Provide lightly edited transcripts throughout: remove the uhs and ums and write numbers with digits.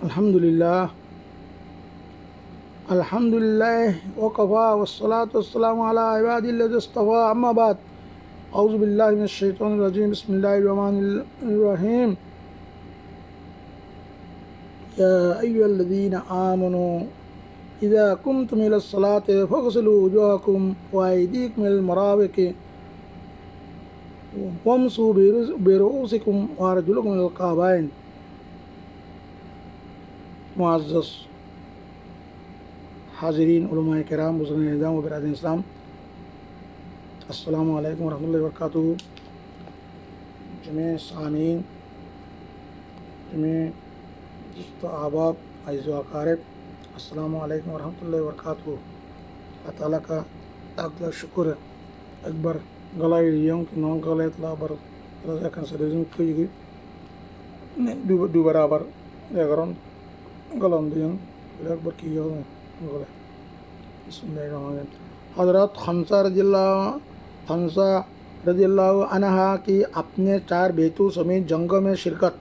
الحمدللہ الحمدللہ وقفا والصلاة والسلام علی عباد الذی اصطفیٰ اما بعد اعوذ باللہ من الشیطان الرجیم بسم اللہ الرحمن الرحیم یا ایھا الذین آمنوا اذا قمتم الی الصلاة فاغسلوا وجوہکم وایدیکم الی المرافق وامسحوا برؤوسکم وارجلکم الی الکعبین۔ معزز حاضرین، علماء کرام، بزرگان اعظام و برادران اسلام، السلام علیکم ورحمۃ اللہ وبرکاتہ۔ جميع سامعین، جميع دوست احباب، عزیز و اقارب، السلام علیکم ورحمۃ اللہ وبرکاتہ۔ اللہ تعالیٰ کا لاکھ لاکھ شکر ہے۔ اکبر گلائے یوں کہ نون گلائے تلا بر رضا کن سریزم کوئی دو برابر اگرون گلام دیوں اکبر کی یوں گلے۔ بسم اللہ الرحمن الرحیم۔ حضرت خنسا رضی اللہ عنہا کی اپنے 4 بیٹوں سمیت جنگوں میں شرکت۔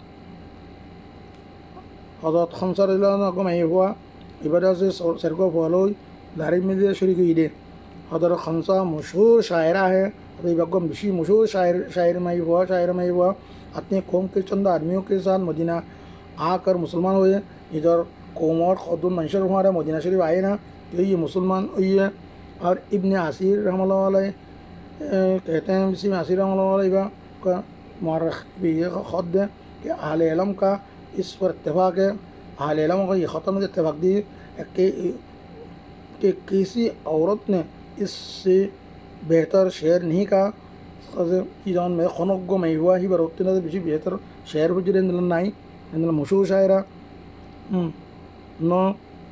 حضرت خنسا رضی اللہ عنہ کو میں ہوا عبادت سے سرکو فالوئی داری میں دے شریک ہوئی دے۔ حضرت خنسا مشہور شاعرہ ہے، بگم بشی مشہور شاعر میں ہوا اپنے قوم کے چند آدمیوں کے ساتھ مدینہ آ کر مسلمان ہوئے۔ ادھر قوم اور خاتون منشر ہمارا مدینہ شریف آئے نا تو یہ مسلمان ہوئی ہے۔ اور ابن عصیر رحمۃ اللہ علیہ کہتے ہیں، اسی میں عصیر رحمۃ اللہ علیہ کا مورخ بھی یہ خط دیں کہ اہل علم کا اس پر اتفاق ہے، اہل علم کا یہ ختم اتفاق دی کہ کسی عورت نے اس سے بہتر شعر نہیں کہا۔ ایران میں خنق گو میں ہوا ہی بروتی نہ بسی بہتر شعر بجرے نائی مشہور شاعرہ، نہ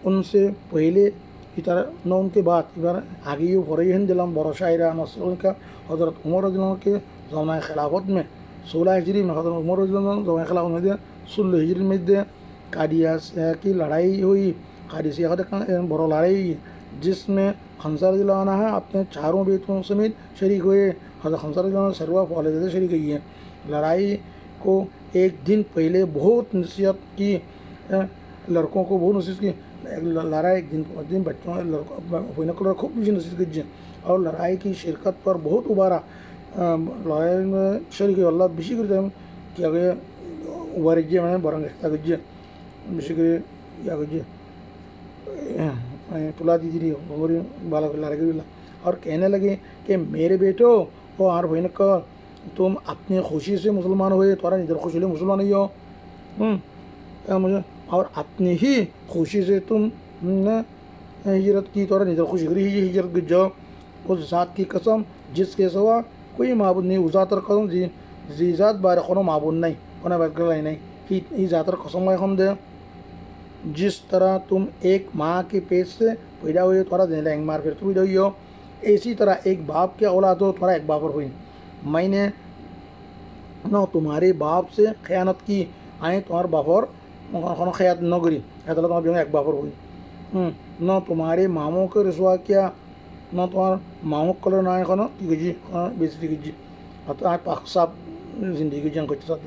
ان سے پہلے کی طرح نہ ان کے بعد آگے یہ فرحین دلم بڑا شاعرہ ان کا حضرت عمر رضی اللہ عنہ کے زمانہ خلافت میں 16 ہجری میں حضرت عمر رضی اللہ عنہ زمانہ خلافت میں 16 ہجری میں قادسیہ کی لڑائی ہوئی، قادسیہ بڑا لڑائی ہوئی جس میں خنسا رضی اللہ عنہ اپنے 4 بیٹوں سمیت شریک ہوئے۔ حضرت خنسا رضی اللہ عنہ سروا فوالد سے شریک ہوئی ہے۔ لڑائی کو ایک دن پہلے بہت نصیحت کی، لڑکوں کو بہت نصیحت کی۔ لڑائی ایک دن بچوں لڑکوں خوب بھی نصیحت کی اور لڑائی کی شرکت پر بہت ابھارا۔ لڑائی میں شریک اللہ بشی کرتے ہیں کہ اگر ابھارجیے میں برنگ رکھتا گجیے بشی کرے یا گجیے پلا دیجیے بالا لڑکے اور کہنے لگے کہ میرے بیٹو اور بہن کا تم اپنی خوشی سے مسلمان ہوئے، تمہارا ادھر خوشی لے مسلمان نہیں ہو مجھے، اور اپنی ہی خوشی سے تم نے ہجرت کی، تمہارا ادھر خوشی کری ہجرت جاؤ اس ذات کی قسم جس کے سوا کوئی معبود نہیں، اس ذات قسم جی ذات بارے خونو معبود نہیں کونا بات کر نہیں ہی ذات قسم ہم دے جس طرح تم ایک ماں کے پیٹ سے پیدا ہوئے تمہارا دن لیں مار پھر تو پیدا ہوئی ہو، اسی طرح ایک باپ کے اولاد ہو تمہارا ایک باپ پر ہوئی۔ میں نے نہ تمہارے باپ سے خیانت کی آئیں تمہارے باپ اور خیانت نہ کری اللہ تمہارے ایک باپ پر ہوئی، نہ تمہارے ماموں کو رسوا کیا، نہ تمہارے ماموں کلر نہ آئے خانہ کی گجی بیچتی گجی پاک صاحب زندگی جنگ کو ساتھ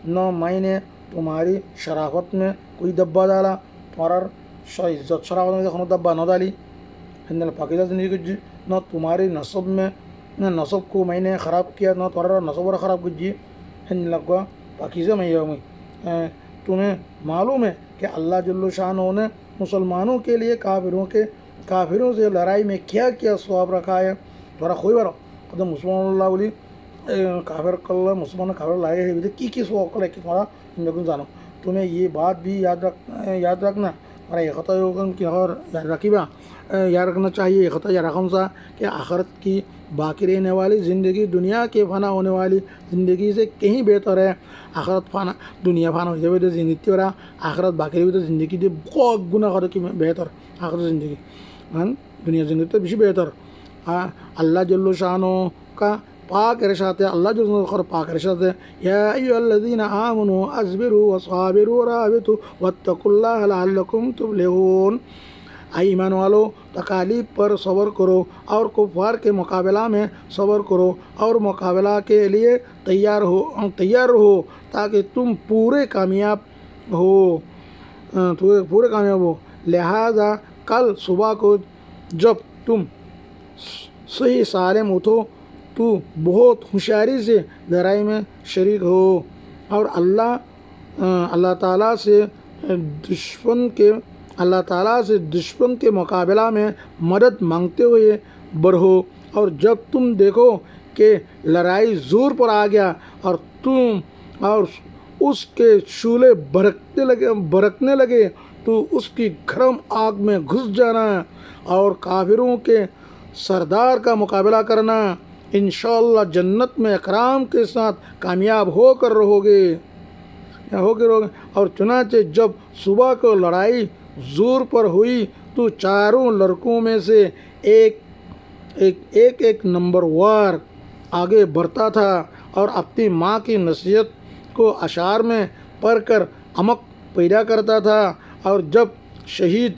نہ میں نے تمہاری شرافت میں کوئی دبا ڈالا، تمہارا عزت شرافت میں خانہ دبا نہ ڈالی پاکیزہ زندگی گجی، نہ تمہارے نصب میں نصب کو میں نے خراب کیا، نہ تمہارا نصب اور خراب گجی لگا پاکیزہ میں تمہیں معلوم ہے کہ اللہ جل شانہ نے مسلمانوں کے لیے کافروں سے لڑائی میں کیا کیا ثواب رکھا ہے۔ تمہارا کوئی بارو خود مسلمان اللہ بولی کافر کل مسلمان کافر لائے ہے کی ثواب کر کہ تمہارا زندگی جانو، تمہیں یہ بات بھی یاد رکھنا اور یہ خطا اور یاد رکھیے یاد رکھنا چاہیے، یہ خطا یا رقم سا کہ آخرت کی باقی رہنے والی زندگی دنیا کے فنا ہونے والی زندگی سے کہیں بہتر ہے۔ آخرت فنا دنیا فنا ہو جائے تو زندگی ہو رہا، آخرت باقی رہی تو زندگی دے بہت گنا کر کی بہتر آخرت زندگی دنیا زندگی تو بھی بہتر۔ اللہ جل شانہ کا پاک ارشاد ہے، اللہ جل شانہ پاک ارشاد ہے، یا ایھا الذین آمنوا اصبروا وصابروا ورابطوا واتقوا اللہ لعلکم تفلحون۔ اے ایمان والو تکالیف پر صبر کرو اور کفار کے مقابلہ میں صبر کرو اور مقابلہ کے لیے تیار رہو تاکہ تم پورے کامیاب ہو تو پورے کامیاب ہو. لہذا کل صبح کو جب تم صحیح سالم اٹھو تو بہت ہوشیاری سے لڑائی میں شریک ہو اور اللہ تعالیٰ سے دشمن کے مقابلہ میں مدد مانگتے ہوئے بڑھو. اور جب تم دیکھو کہ لڑائی زور پر آ گیا اور اس کے شعلے بھڑکنے لگے تو اس کی گرم آگ میں گھس جانا اور کافروں کے سردار کا مقابلہ کرنا. انشاءاللہ جنت میں اکرام کے ساتھ کامیاب ہو کر رہو گے. اور چنانچہ جب صبح کو لڑائی زور پر ہوئی تو چاروں لڑکوں میں سے ایک نمبر وار آگے بڑھتا تھا اور اپنی ماں کی نصیحت کو اشعار میں پڑھ کر عمق پیدا کرتا تھا. اور جب شہید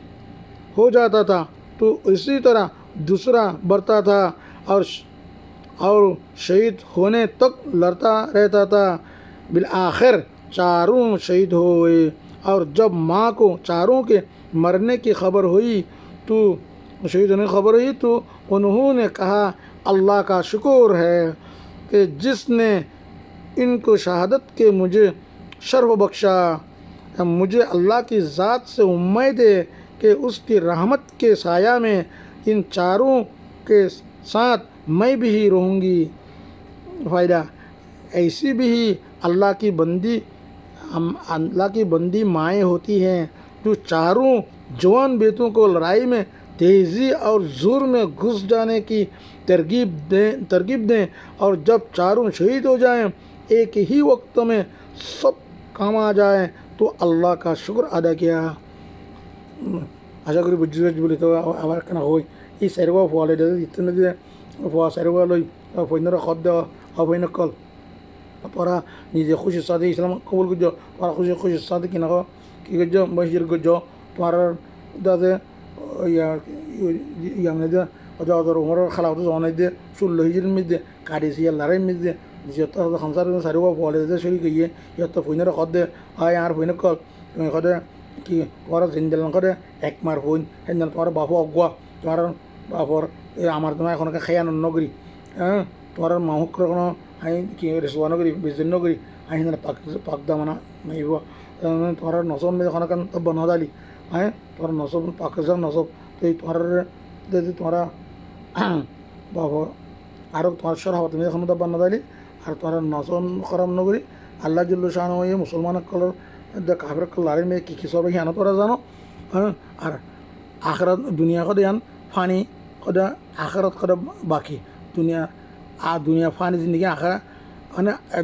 ہو جاتا تھا تو اسی طرح دوسرا بڑھتا تھا اور شہید ہونے تک لڑتا رہتا تھا. بالآخر چاروں شہید ہوئے. اور جب ماں کو چاروں کے مرنے کی خبر ہوئی تو انہوں نے کہا اللہ کا شکر ہے کہ جس نے ان کو شہادت کے مجھے شرف بخشا. مجھے اللہ کی ذات سے امید ہے کہ اس کی رحمت کے سایہ میں ان چاروں کے ساتھ میں بھی رہوں گی. فائدہ ایسی بھی اللہ کی بندی مائیں ہوتی ہیں جو چاروں جوان بیٹوں کو لڑائی میں تیزی اور زور میں گھس جانے کی ترغیب دیں اور جب چاروں شہید ہو جائیں ایک ہی وقت میں سب کام آ جائیں تو اللہ کا شکر ادا کیا. আশা করি বুঝতে বলি তো আবার কেন হই এই চারিবা ফোয়ালে ইত্যাদি ফোয়া চারিবা লই ফৈন্যর খদ দেওয়া অবৈন্য কল পড়া নিজে খুশির সাথে ইসলাম কবুল করছ পড়া খুশির সাথে কিনা কী করছ মসজিদ করছ তোমার দাদে ইয়াংনে ওদের উমরের খেলা হতো অনেক দিয়ে 16 হিজড়ির মধ্যে কাটিয়েছি লারাইয়ের মধ্যে যত সংসার চারিবা ফোয়ালে শরী গিয়ে যত ফৈন্যর খদ দে হয় আর ফৈন্য কল তুমি খদে কি তোমার জিন্দেলান করে এক মার হইন সেদিন তোমার বাপু অগুয়া তোমার বাপর আমার তোমার এখন খেয়া নগরী হ্যাঁ তোমার মাহুক কোনো আমি কি রেসুয়া নগরী বিজন নগরী আমি সেদিন পাক দামানা মাইব তোমার নসব এখন তব নদালি হ্যাঁ তোমার নসব পাকিস্তান নসব তো তোমার বাপর আরও তোমার সর হওয়া তুমি এখন তব নদালি আর তোমার নসব খরাম নগরী আল্লাহ জুল্লু শাহ হয়ে মুসলমান কলর কাফের লারে মেয়ে কী সব হিয়ানো তোরা জানো হ্যাঁ আর আখরাত দুনিয়া কদে আন ফানি কদা আখরাত কদা বাকি দুনিয়া ফানি জিন্দগি আখরা মানে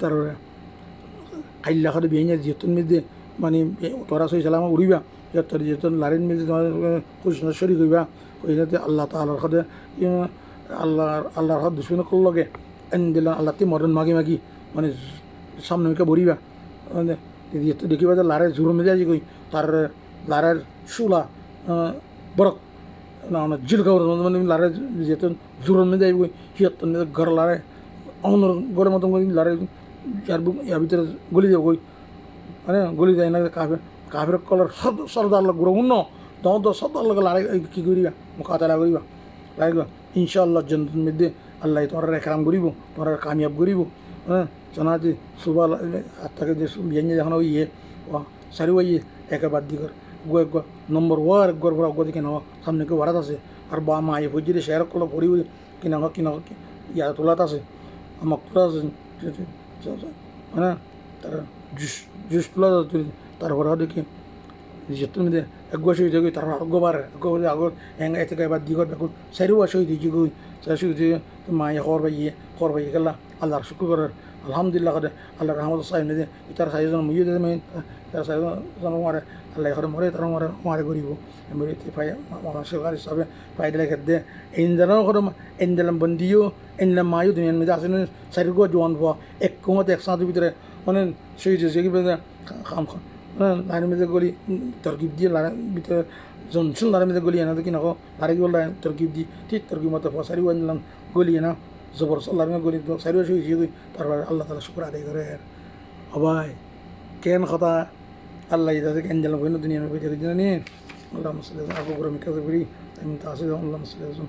তারপরে আল্লাহ খালি বিয়ে যেতন মধ্যে মানে তোরা সই সালামা উড়িবা তোর যেতন লারিন মধ্যে তোমার খুশি শরীর হইবা ওই যাতে আল্লাহ তাআলার সাথে আল্লাহর হাত দুশ্মন করলগে এন দিলাম আল্লাহ তি মরণ মাগি মানে সামনে মিকে ভরিবা যেত দেখিবা যে লারের জোর মেজে আজি কই তার লারের শুলা বরক না জিল খাওয়ার মানে লারের যেতন জোর মেজে যাইব কই হিয়তন ঘর লারে অনর ঘরের মতন লারে ইয়ার ভিতরে গলি যাব কই মানে গলি যায় না কাফের কলার সর্দার লোক গুরু উন্ন তখন তো সর্দার লোক লড়াই কী করিবা মোকাবেলা করিবা লাগবে ইনশাআল্লাহ জন্নতের মধ্যে আল্লাহ তোমার একরাম করিব তোমার কামিয়াব করিব হ্যাঁ জানাতে সুবা আত্মাকে যে বিয়ে যখন ওই সারি ওই একে বাদ দিকর নম্বর ওয়ার একবার ভরা অগ্র দিকে নেওয়া সামনে কেউ ভাড়াত আছে আর বা মা এই ফজিরে শেয়ার করলো পড়ি কিনা ইয়া তোলাত আছে আমার তোলা আছে হ্যাঁ তার জুস তোলা তারপরে দেখি যেতন মধ্যে একগো সই দেখি তারপর আগবার আগর হ্যাঁ এতে এবার দিগর বেকুন সারিও সই দিয়েছি গই সই দিয়ে মায়ে খবর পাইয়ে গেলা আল্লাহর শুক্র করার আলহামদুলিল্লাহ করে আল্লাহ রহমত সাহেব নিয়ে ইতার সাইজন মুইয়ে দিতে মেয়ে তার সাইজন মারে আল্লাহ ঘরে মরে তার মারে গরিব মরে পাই আমার সরকার হিসাবে পাইলে খেতে ইন্দালাম করে ইন্দালাম বন্দিও ইন্দালাম মায়ু দুনিয়ার মধ্যে আসেন সারিগো জোয়ান হওয়া এক কুমতে একসাথে ভিতরে মানে সেই যে কি লাইনের মধ্যে গলি তরকিব দিয়ে ভিতরে জনসন লাইনের মধ্যে গলি না তো কি না লারে কি বললাম তরকিব দি ঠিক তরকিব মতো ফসারি বানলাম গলি না জবর লার গলি সারি শুয়ে গই তারপর আল্লাহ তালা শুক্র আদায় করে সবাই কেন কথা আল্লাহ ইদাতে কেন জানলাম কোনো দুনিয়ার বই দেখে জানি আল্লাহ মসলিম আবু গ্রামী কাছে করি আমি তাসিদ আল্লাহ মসলিম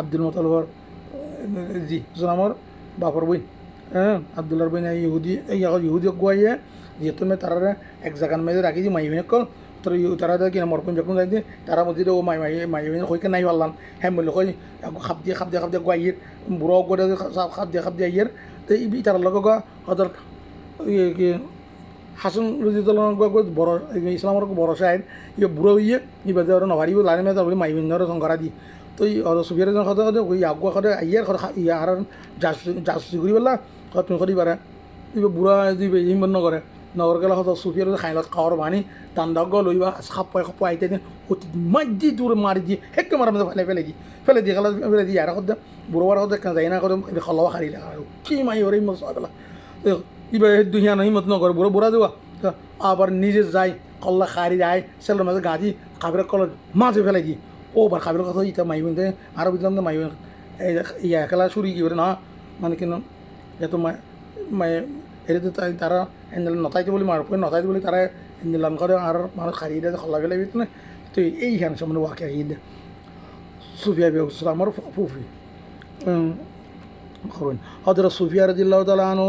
আব্দুল মোতালবর জি আমার বাপর বই আবদুল্লার বই ইহুদি ইহুদি গুয়াইয়ে যেহেতু তারা এক জায়গার মেয়েদের রাখি দি মাই কল তোর তারা কিনা মরকুন যখন যাই তারা মধ্যে ও মাই হইকে নাই পারলাম হ্যাঁ বললো কই খাপ দিয়ে গুয়াইয়ের বুড়ো করে খাপ দিয়ে আইয়ের তো এই তার লগে হজর কি হাসন রুজিদুল্লাহ বড় ইসলামের বড় সাহেব ইয়ে বুড়ো হইয়ে ইবাদে ওরা নভারিব লাইনে মেয়ে মাই সংকরা দি তো সুবিয়ার কথা কথা ওই আগুয়া কথা আইয়ার কথা আর জাসুসি করি বললা তুমি করি পারে তুই বুড়া দিবে ইমান নগরে নগর গেলে হয়তো সুফিয়ার খাইলত খাওয়ার বানি টান্দা গল লইবা খাপ্পাই আইতে দিন অতি মাঝি দূর মারি দিয়ে হেঁকে মারার মধ্যে ফেলে দিয়ে খেলা ফেলে দিয়ে আর কথা বুড়ো বার কথা যাই না করে খলাওয়া খারিলে আর কি মাই ওর হিমত সবেলা ইবা দুহিয়া না হিমত নগরে বুড়ো বুড়া দেওয়া আবার নিজে যাই কল্লা খারি যায় সেলের মাঝে গাঁজি কাবের কলার মাঝে ফেলে দিয়ে ও বার খাবের কথা ইটা মাইবেন আরও বুঝলাম না মাইবেন ইয়া খেলা শুরু কি করে না মানে কেন এত এটাতে তারা এঞ্জেল নতাইতে বলি মার পরে নতাইতে বলি তারা এঞ্জেলাম করে আর মানুষ খারিয়ে দেয় খল্লা ফেলে না তো এইখানে সামনে ওয়াকে আইয়ে দেয় সুফিয়া আমার ফুফি খবর হজরত সুফিয়া রাদিয়াল্লাহু তাআলা আনহু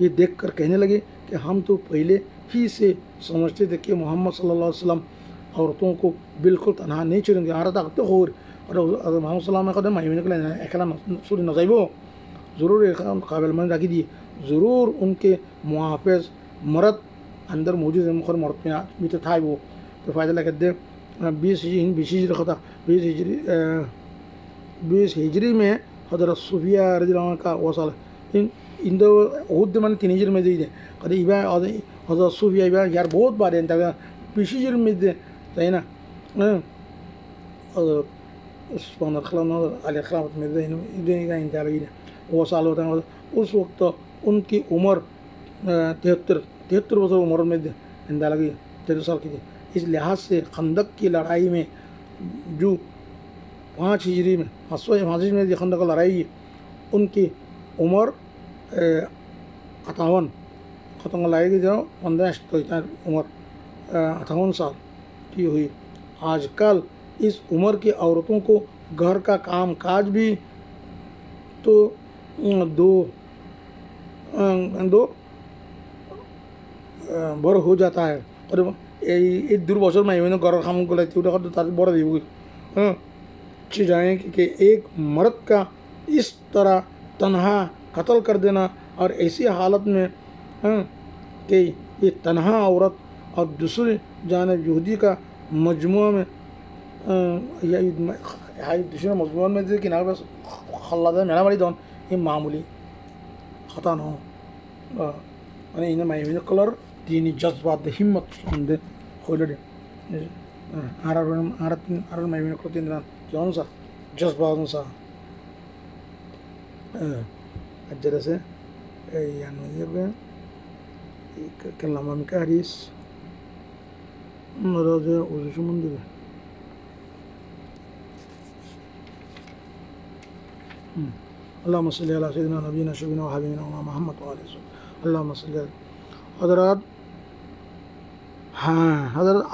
یہ دیکھ کر کہنے لگے کہ ہم تو پہلے ہی سے سمجھتے تھے کہ محمد صلی اللہ علیہ وسلم عورتوں کو بالکل تنہا نہیں چھوڑیں گے. آرہ تک تو خور اور محمد صلی اللہ علیہ وسلم مہینے کے لیے ایکلا سوری نظائبو ضرور قابل من رکھی دیے, ضرور ان کے محافظ مرد اندر موجود ہے. مخر مرد میں بھی تو تھا وہ تو فائدہ لگا دے 20 ہجری خطا 20 ہجری میں حضرت صفیہ رضی اللہ عنہ کا وصال ان دو عہد من 3 ہجری میں دے دیں کدی حضرت صفیہ یار بہت بار ہیں 20 ہجری میں دے ہے نا عثمان الخلام علیہ السلام میں دے کا انتہا لگی وہ سال ہوتا ہے. اس وقت ان کی عمر 73 بسر عمر میں انتہا لگی 73 سال کی تھی. اس لحاظ سے خندق کی لڑائی میں جو 5 ہجری میں 5 ہجری میں خندق کی لڑائی ان کی عمر 58 ختم لائے گی جو 15 عمر 58 سال کی ہوئی. آج کل اس عمر کی عورتوں کو گھر کا کام کاج بھی تو دو بر ہو جاتا ہے. اور এই 2 বছর میں گھر کام کو لیتی ہوں تو بڑا دی ہوئی اچھی جائیں کہ ایک مرد کا اس طرح تنہا قتل کر دینا اور ایسی حالت میں کہ یہ تنہا عورت اور دوسری جانب یہودی کا مجموعہ میں دوسرے مجموعہ میں کہ کنارے پہ خلادہ میرا والی دون یہ معمولی خطا نہ ہو মানে ইনে মাইভিনে কলর তিনি জজবাত দে হিম্মত সন্দে হইলে দে আর মাইভিনে কল তিন রান কেমন সা জজবাত সা আজ্জার আছে এই আনবে কালাম আমি কারিস রাজা ওজু মন্দিরে اللهم صل على سيدنا نبينا شفينا وحبيبنا محمد وعلى اله اللهم صل على حضرت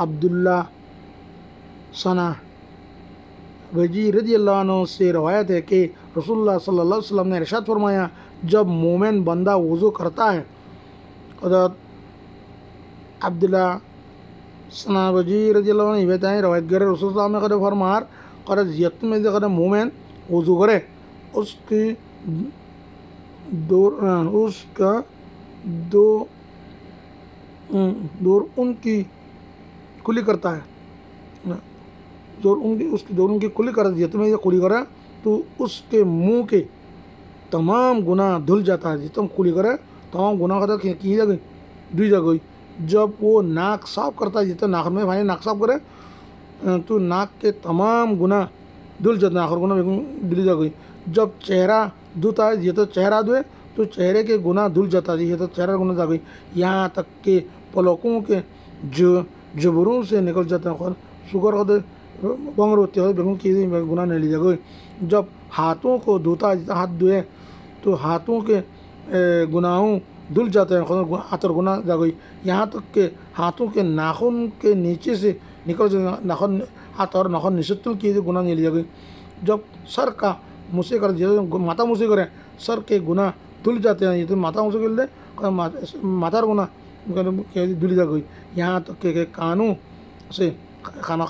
عبداللہ ثنا وجی رضی اللہ عنہ سے روایت ہے کہ رسول اللہ صلی اللہ علیہ وسلم نے ارشاد فرمایا جب مومن بندہ وضو کرتا ہے. حضرت عبداللہ ثنا وجی رضی اللہ عنہ یہ بتائیں روایت گر رسول اللہ نے قد فرمار قد یت میں قد مومن وضو کرے اس کی دور ان کی کلی کرتا ہے دور ان کی کلی کر دیتے میں یہ کلی کرے تو اس کے منہ کے تمام گناہ دھل جاتا ہے. جتنا کلی کرے تمام گناہ کا کی جگہ دی جگہ جب وہ ناک صاف کرتا ہے جتنا ناک میں بھائی ناک صاف کرے تو ناک کے تمام گناہ دھل جاتا ہے. آخر گناہ دلی جگہ جب چہرہ دھوتا ہے یہ تو چہرہ دھوئے تو چہرے کے گناہ دھل جاتا ہے. یہ تو چہرہ گناہ جا گئی یہاں تک کہ پلکوں کے جبروں سے نکل جاتا ہے. شوگر ہوتے بنگر ہوتے ہوئے بیگم کی گناہ نہیں لی جا گئی. جب ہاتھوں کو دھوتا ہے جتنا ہاتھ دھوئے تو ہاتھوں کے گناہوں دھل جاتے ہیں. عطر گناہ جا گئی یہاں تک کہ ہاتھوں کے ناخن کے نیچے سے نکل جاتے ہیں. ناخن ہاتھ اور ناخن نشتل کی گناہ نہیں لی جا گئی. جب سر کا مسے کر ماتا مسے کریں سر کے گناہ دھل جاتے ہیں. یہ تو ماتا مسے کر دے ماتار گناہ دھل جا گئی. یہاں تک کہ کانوں سے کھانا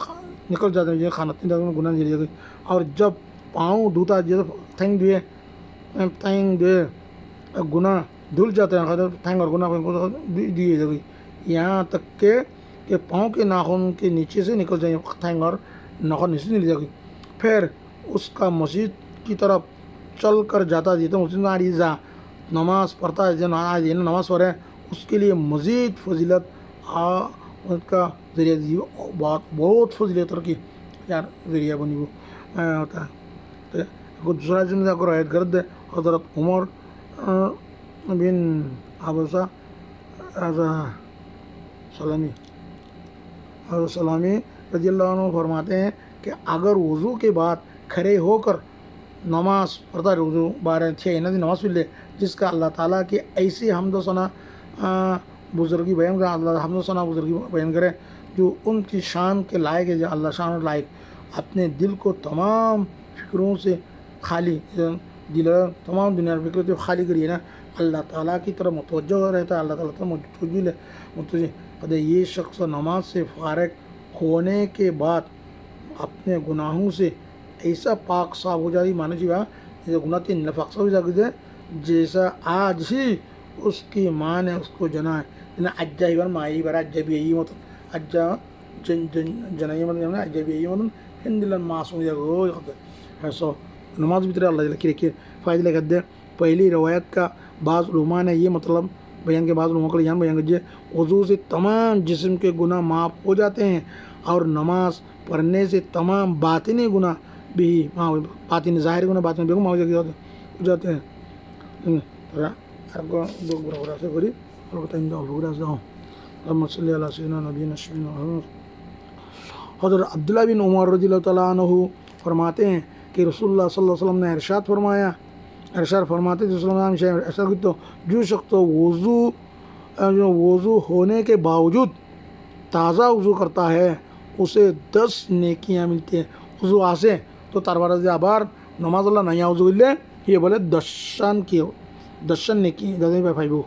نکل جاتے ہیں کھانا گناہ دلی جا گئی. اور جب پاؤں دھوتا ہے جیسے تھینگ دھوئے گناہ دھل جاتے ہیں تھینگ اور گناہ دیے جا گئی. یہاں تک کہ پاؤں کے ناخن کے نیچے سے نکل جائیں تھینگ اور ناخن نیچے سے لی جا گئی. پھر اس کا مسجد کی طرف چل کر جاتا ہے تو مسجد میں نماز پڑھتا ہے نماز پڑھے اس کے لیے مزید فضیلت کا ذریعہ بہت فضیلت کی یار ذریعہ بنی وہ ہوتا ہے. تو دوسرا جن کو روایت گرد حضرت عمر بن حبشہ سلامی رضی اللہ عنہ فرماتے ہیں کہ اگر وضو کے بعد کھڑے ہو کر نماز پڑھتا ہے وضو 12 نماز پڑھ لے جس کا اللہ تعالیٰ کی ایسی حمد و ثنا بزرگی بیان کرے اللہ حمد و ثنا بزرگی بیان کرے جو ان کی شان کے لائق ہے. جو اللہ شان لائق اپنے دل کو تمام فکروں سے خالی دل تمام دنیا فکر تو خالی کریے نا، اللہ تعالیٰ کی طرف متوجہ رہتا ہے، اللہ تعالیٰ طرف متوجہ قد یہ شخص نماز سے فارغ ہونے کے بعد اپنے گناہوں سے ایسا پاک صاف ہو جاتی، مانا جی جیسے گناہ تین پاک صاف ہو جاتے جیسا آج ہی اس کی ماں نے اس کو جنا ہے، اجا ہی مائی برا اجا بھی یہی مطلب اجا جنائی مطلب اجا بھی یہی مطلب ہندی معصوم سو نماز بھی اللہ تعالیٰ کی رکھیے فائدہ لے کر پہلی روایت کا بعض علماء نے یہ مطلب بیان کے بعض علماء کو یہاں بیان کیجیے، وضو سے تمام جسم کے گناہ معاف ہو جاتے ہیں اور نماز پڑھنے سے تمام باطنی گناہ بھی باطنی ظاہر گناہ باطنی بھی معاف ہو جاتے ہیں۔ حضرت عبداللہ بن عمر رضی اللہ تعالیٰ عنہ فرماتے ہیں کہ رسول اللہ صلی اللہ علیہ وسلم نے ارشاد فرماتے تھے تو جو شخص وضو ہونے کے باوجود تازہ وضو کرتا ہے اسے 10 نیکیاں ملتی ہیں۔ وضو آسے تو تربارز آبار نماز اللہ نیا وضو لے یہ بولے 10 نیکی فائبو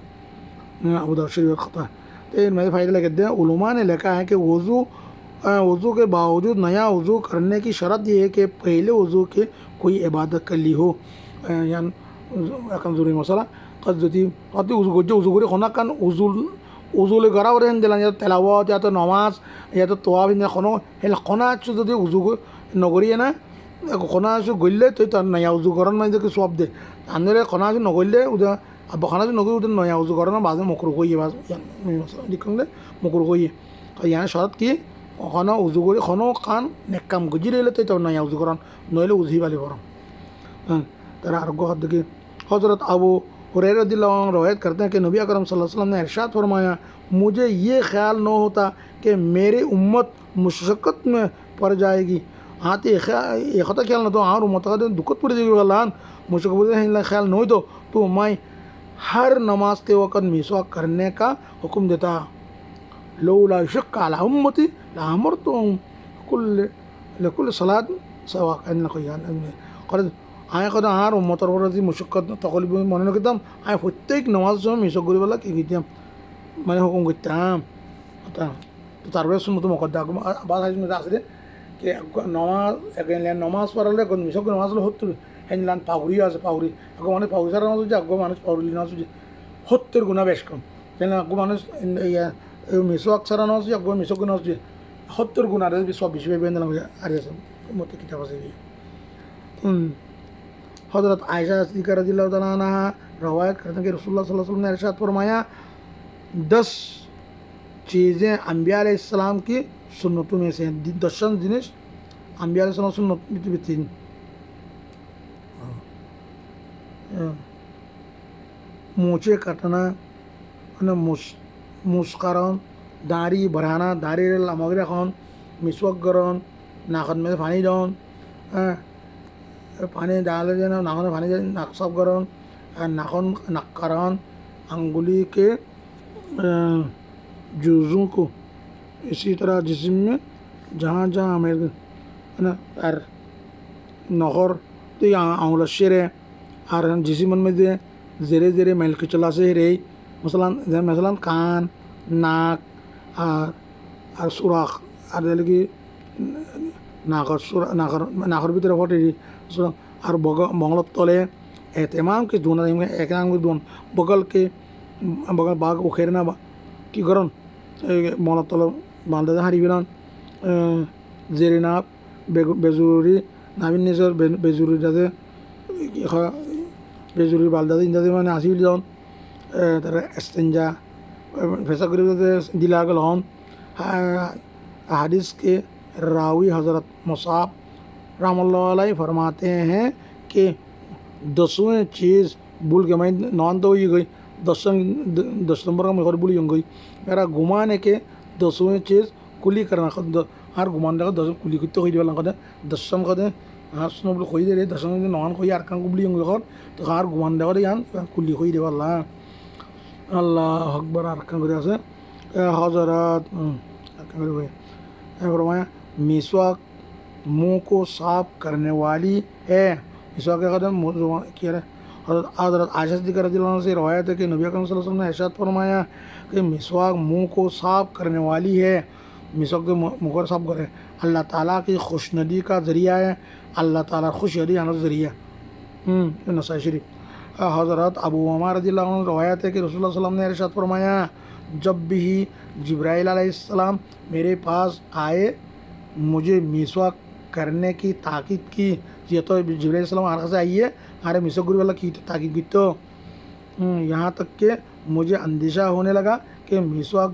ابو داؤد شریف خطا ہے۔ تو ان میں فائدہ لے کے علماء نے لکھا ہے کہ وضو کے باوجود نیا وضو کرنے کی شرط یہ ہے کہ پہلے وضو کے کوئی عبادت کر لی ہو، یعنی ضروری مسئلہ قدرتی وضو کری خونا کن وضو لے گرا ورے ہندلان یا تلاوت یا تو نماز یا تو طواف ہندلان خونو ہل خونا چو دے وضو نگری ہے نا خونا چو گلے تو نیا وضو کرن میں کہ سواب دے اندر خونا چو نگلے ادھر اب خونا چو نگری ادھر نیا وضو کرنا بعد میں مکروہ ہوئی ہے، بعض مسئلہ دکھیں گے مکروہ ہوئی ہے، یعنی شرط کی خونا وضو کری خونو کان نیکام گجی لے لیتے تو نیا وضو کرن نویلے وضوی والی کرن ترا ارگو حد کی۔ حضرت ابو ہریرہ رضی اللہ عنہ روایت کرتے ہیں کہ نبی اکرم صلی اللہ علیہ وسلم نے ارشاد فرمایا، مجھے یہ خیال نہ ہوتا کہ میری امت مشقت میں پڑ جائے گی، آتے یہ خیال نہ تو ہاں امت کا دکت پڑ جائے گی، اللہ مشقت پڑ جائے گی، خیال نہ ہوئی تو میں ہر نماز کے وقت مسواک کرنے کا حکم دیتا، لولا شق علی امتی لامرتهم لکل صلاۃ سواک آئیں قدم আর উম্মতৰ পৰা যদি মুশক্কত তকলিফ মনে নকৰিতাম আমি প্ৰত্যেক নমাজ সময় মিছক কৰি পেলাই কি কৰিতাম মানে হুকুম কৰিতাম তো তারপরে সুন্নত মুকদ্দা বাদ আছে কি নমাজ পড়ালে মিছক নমাজ হলে সত্তর হেনলান পাউরি আছে পাউরি আগো মানুষ পাউরি ছাড়া নামাজ হচ্ছে আগো মানুষ পাউরি নামাজ হচ্ছে 70 গুণা বেশ কম যেন আগো মানুষ মিছক ছাড়া নামাজ হচ্ছে আগো মিছক নামাজ হচ্ছে 70 গুণা সব বেশি ভাবে আর আছে মতে কিতাব আছে حضرت عائشہ صدیقہ رضی اللہ تعالیٰ عنہ روایت کرتے ہیں کہ رسول اللہ صلی اللہ علیہ وسلم نے ارشاد فرمایا 10 چیزیں انبیاء علیہ السلام کی سنتوں میں سے ہیں، 10 جنس انبیاء علیہ السلام سنت بھی تین مونچے کٹنا مسکران داڑھی بڑھانا داڑھی لمبا رکھنا مسواک کرنا ناخن میں پانی ڈال پانی ڈال دینا ناخن پانی ناک صاف کرنا ناخن نکران انگلی کے جزوں کو اسی طرح جسم میں جہاں جہاں میرے اور نخر تو یہاں انگل شیرے اور جسم میں دے زیرے زیرے میل کے چلا سے رہی مثلا کان ناک اور سوراخ اور لگی নাকৰ ভিতরে ফটে আর বগলত তলে এহতেমাম কি ধোনা একাম ধোন বগলকে বগল বাঘ উখের না কি করন মলত তলে বান্ধা হারি বেলান জেরি নাপ বেজুরি নাবিন নিজের বেজুরি যাতে বেজুরি বালদাতে ইন্দাতে মানে আসি যান তারা এস্তেঞ্জা ফেসা করে দিলা গেল হন حدیث کے راوی حضرت مصعب رحمۃ اللہ علیہ فرماتے ہیں کہ 10ویں چیز بھول کے میں نان تو ہوئی گئی 10 نمبر کا میں بھول گئی میرا گمان ہے کہ 10ویں چیز کلی کرنا ہر گمان دیکھا 10 کلی کرتے ہوئی دیوال نہ 10 کا دیں ہاں سنو بول خوئی دے رہے 10 نان خوئی ہر کان کو بھول گئی تو ہر گمان دیکھا یہاں کلی خوئی دیوال اللہ اکبر ہر کان کو دے حضرات فرمایا مسواک منہ کو صاف کرنے والی ہے مسواک کے قدم کیا ہے. حضرت عائشہ صدیقہ رضی اللہ عنہ سے روایت ہے کہ نبی اکرم صلی اللہ علیہ وسلم نے ارشاد فرمایا کہ مسواک منہ کو صاف کرنے والی ہے. مسواک کے منہ کو صاف کرے اللہ تعالیٰ کی خوشندی کا ذریعہ ہے. اللہ تعالیٰ خوش یدی آنے ذریعہ. نسائی شریف. حضرت ابو عمار رضی اللہ عنہ روایت ہے کہ رسول اللہ صلی اللہ علیہ وسلم نے ارشاد فرمایا جب بھی جبرائیل علیہ السلام میرے پاس آئے مجھے مسواک کرنے کی تاکید کی. یہ تو جبرائیل علیہ السلام آرخ سے آئیے آرے مسواک گری والا کی تاکید کی تو یہاں تک کہ مجھے اندیشہ ہونے لگا کہ مسواک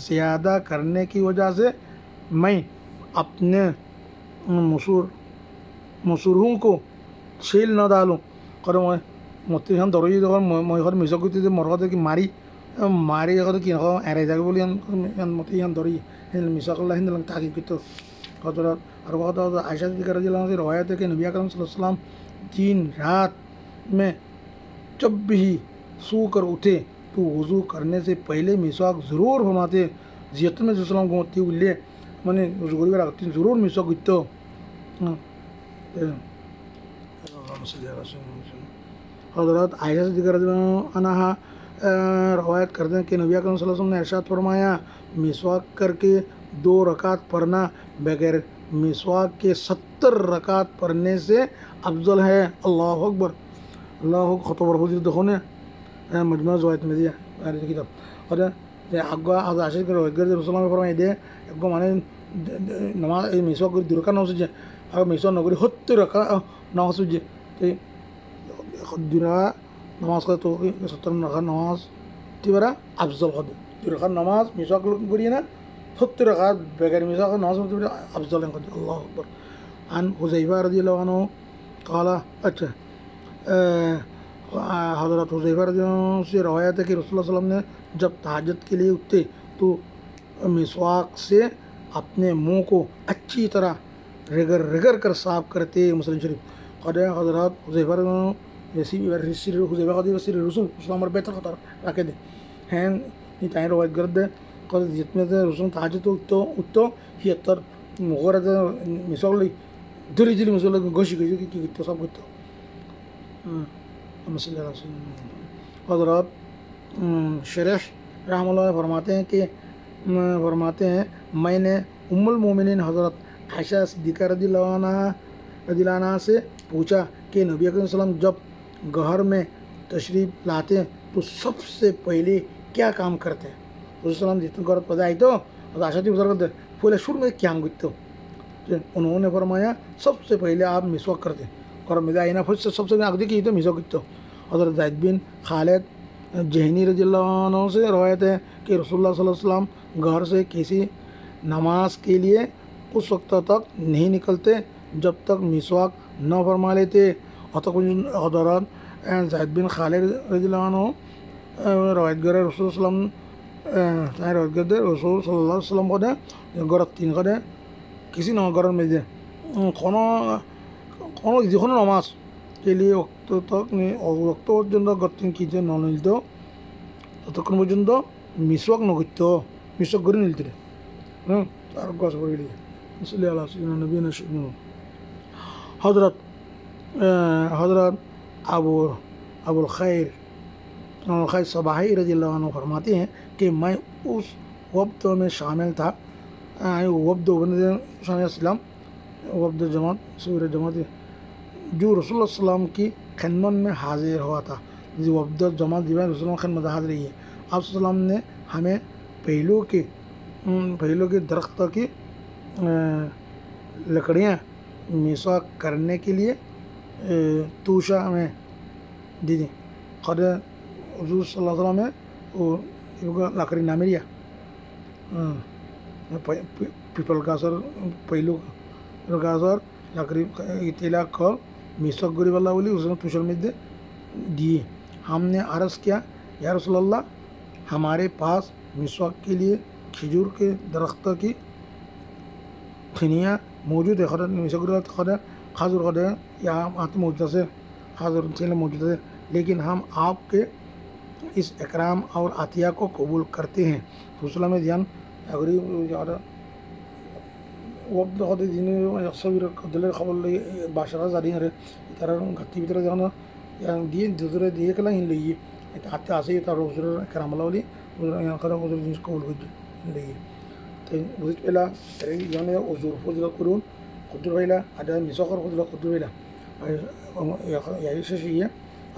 زیادہ کرنے کی وجہ سے میں اپنے مسوروں کو چھیل نہ ڈالوں. کروں متی ہم دروئی میں مسواک کرتے مرغت کہ ماری کہ ایرے جاگے بولی متی ہم دروئی مسواک اللہ ہند لگ تاکید کی تو. حضرت اور وقت عائشہ صدیقہ رضی اللہ عنہ سے روایت ہے کہ نبی اکرم صلی اللہ علیہ وسلم دن رات میں جب بھی سو کر اٹھے تو وضو کرنے سے پہلے مسواک ضرور فرماتے. زیت میں السلام کو متی لے میں نے گولی میں رکھتی ضرور مسواک گتو. حضرت عائشہ صدیقہ رضی اللہ عنہ روایت کرتے ہیں کہ نبی اکرم صلی اللہ علیہ وسلم نے ارشاد فرمایا مسواک کر کے 2 رکعت پڑھنا بغیر مسواک کے 70 رکعت پڑھنے سے افضل ہے. اللہ اکبر. اللہ خطب حضور دکھونے مجموعہ زوایت میں دیا کتاب. اور حضرت عائشہ کے روایت رسول اللہ میں فرمائے دے کو مانے نماز مسواک کری 2 رکعت نہ سجے اور مسواک نہ کری 70 رکعت نہ سجے تو نماز کا تو 70 رکعت نماز تیرا افضل خود 2 رکعت نماز مسواک کری نا 70 رکعت بغیر مسواک نماز افضل ہے خود. اللہ اکبر. عن حذیفہ رضی اللہ عنہ قال اچھا حضرت حذیفہ رضی اللہ عنہ سے روایت ہے کہ رسول اللہ صلی اللہ علیہ وسلم نے جب تہجد کے لیے اٹھتے تو مسواک سے اپنے منہ کو اچھی طرح رگڑ کر صاف کرتے. مسلم شریف. حضرت حذیفہ رضی اللہ عنہ حذیفہ قدی وسیر رسول اسلام بہتر خطر رکھے دے ہیں یہ روایت گرد ہے جتنے رسول تہجد اٹھو یہ تر مغرد مسواک لی دلی دلی مسواک گوشی گوشی کی گتو سب گتو. حضرت شریح رحمہ اللہ فرماتے ہیں میں نے ام المومنین حضرت عائشہ صدیقہ رضی اللہ عنہ سے پوچھا کہ نبی اکرم صلی اللہ علیہ وسلم جب گھر میں تشریف لاتے ہیں تو سب سے پہلے کیا کام کرتے ہیں. رسول صلی اللہ علیہ وسلم جتنے گھر پدا آئی تو عائشہ جی بزرگ پہلے شروع میں کیا گتو انہوں نے فرمایا سب سے پہلے آپ مسواک کرتے اور مزہ آئی نا پھر سب سے آگے کی تو مسواک گتو. حضرت زید بن خالد جہنی رضی اللہ عنہ سے روایت ہے کہ رسول اللہ صلی اللہ علیہ وسلم گھر سے کسی نماز کے لیے اس وقت تک نہیں نکلتے جب تک مسواک نہ فرما لیتے. حضرت زید بن خالد رضی اللہ عنہ روایت گر رسول رسول صلی اللہ علیہ وسلم کو دے گرت 3 کو دے کسی نہ گرن میں دے কোনো نماز کے لیے وقت تک وقت পর্যন্ত গর্তিন কিতে ন নিলত ততক্ষণ পর্যন্ত মিসওয়াক নগত্য মিসওয়াক করে নিলতে তার গাছ পড়ে গেলে আসলে আল্লাহ নবী না حضرت ابو الخیر صباحی رضی اللہ عنہ فرماتے ہیں کہ میں اس وقت میں شامل تھا وفد شامل اسلام وفد جماعت سور جماعت جو رسول اللہ صلی اللہ علیہ وسلم کی خدمت میں حاضر ہوا تھا. جو وفد جماعت رسول اللہ کی خدمت حاضر رہی ہے. آپ صلی اللہ علیہ وسلم نے ہمیں پہلو کے درخت کی لکڑیاں مسواک کرنے کے لیے توشہ میں دی دیں. حضور صلی اللہ علیہ وسلم وہ لکڑی نامریا پیپل کا سر پہلو کا سر لکڑی تیلا کھول مسواک گری والا بولی اس نے توشر میں دیے. ہم نے عرض کیا یا رسول اللہ ہمارے پاس مسواک کے لیے کھجور کے درخت کی پھنیاں موجود ہے خاصر خدے یا آتے موجود ہے خاصر موجود ہے لیکن ہم آپ کے اس اکرام اور عطیہ کو قبول کرتے ہیں. رسول میں دھیان اگری وقت خدي ديني يصير كدل خبر لي باشرة زادين هره ترى غتي بتر جانا يعني دين دزر ديه كلا هين ليه حتى عسى ترى وزر كرام الله ولي وزر يعني كذا وزر جنس كول وجه ليه تين وزر إلى ترى يعني وزر وزر كورون قدر ولا ada misokor قدر قدر ولا ya شيء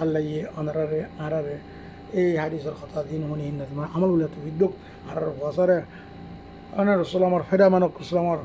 الله يه أنرر إيه حديث الخطأ دين هني إن ما عمل ولا تفيدك أنرر وصاره أنا رسول الله مرفدا منو رسول الله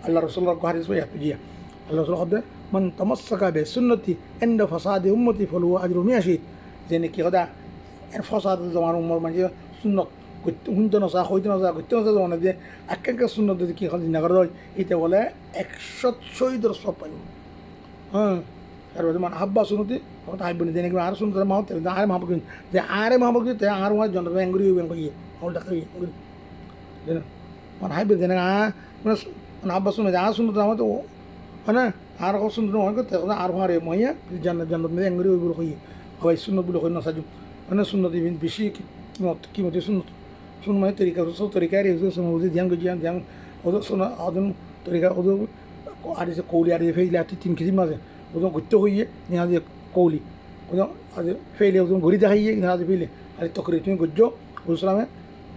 Allah Rasulullah ko hadis ya tujiya Allah Rasulullah khade man tamassaka bi sunnati inda fasadi ummati falahu ajru 100 shahid jene ki khada en fasad zaman ummar manje sunnat hundono sa khoytino sa zaman de akkanka sunnat de ki khadi nagar doy ite bole 100 শহীদের সব পাই হ্যাঁ আর man habba sunnati কথা হাইবনি জেনে কি আর সুন্নত মাহত আর মাহবুব যে আরে মাহবুব তে আর ওয়া জন বেঙ্গরি বেঙ্গরি হল ডাকি জেনে man হাইবে জেনে মানে أنا عباس سنة جاهز سنة دامات أنا عارف سنة دامات كده عارف هاري مايا جنة جنة مدة إنغري ويقولوا خيي هو السنة بيقولوا خيي نساجم أنا سنة دي بين بشي كيمة سنة ما طريقة سو طريقة ريزو سنة وزي ديان هذا سنة هذا طريقة هذا عارف كولي عارف فيل عارف تين كذي ما زين هذا قطة خيي نهاد كولي هذا فيل هذا غري ده خيي نهاد فيل عارف تكريت من قجو وسلامه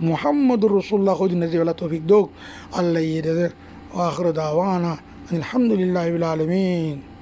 محمد رسول الله خذ النبي ولا توفيق دوق الله يدير واخر دعوانا الحمد لله بالعالمين.